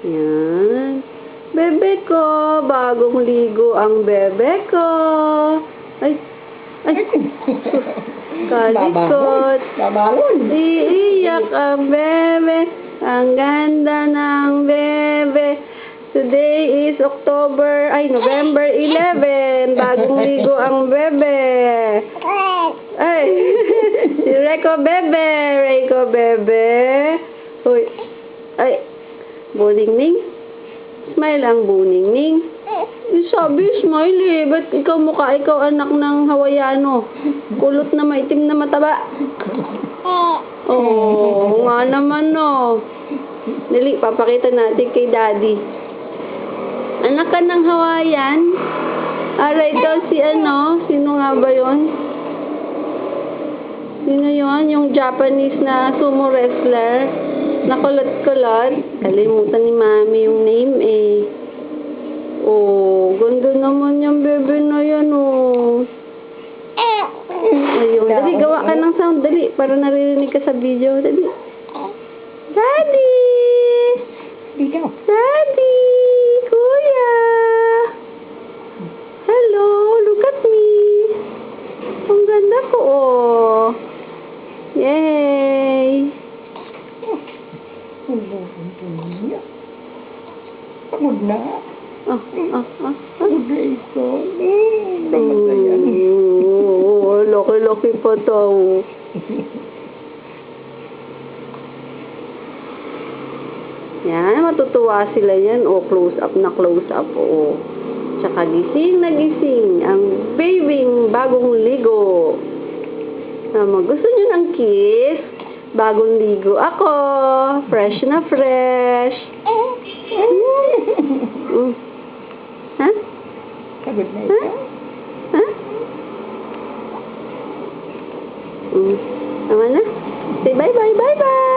Yan. Bebe ko, bagong ligo ang bebe ko. Ay, kalikot. Babalon. Iiyak ang bebe. Ang ganda ng bebe. Today is November 11. Bagong ligo ang bebe. Ay, si Reiko bebe. Hoy, ay, Buningning. Smile ang Buningning. Sabi, smile eh. Ba't ikaw anak ng Hawaiano? Kulot na maitim na mataba. Oo, nga naman no. Dali, papakita natin kay Daddy. Anak ka ng Hawaiian? Ito si sino nga ba yon? Sino yon? Yung Japanese na sumo wrestler? Na kulot-kulot? Kalimutan ni Mami yung name eh. Oh, ganda naman yung bebe na yan oh. Ayun, dali, gawa ka ng sound, dali, para naririnig ka sa video, dali. Daddy! Dito. Daddy! Kuya! Hello, look at me. Ang ganda ko oh. Yay! Pagod na. Pagod na ito. Namatayan. Laki-laki pa tao. Yan, matutuwa sila yan. O, close up na close up. O, tsaka gising na gising. Ang babing bagong ligo. Gusto nyo ng kiss? Bagong ligo ako. Fresh na fresh. Ha? Pagod na ito. Ha? Tama na? Say bye-bye, bye-bye!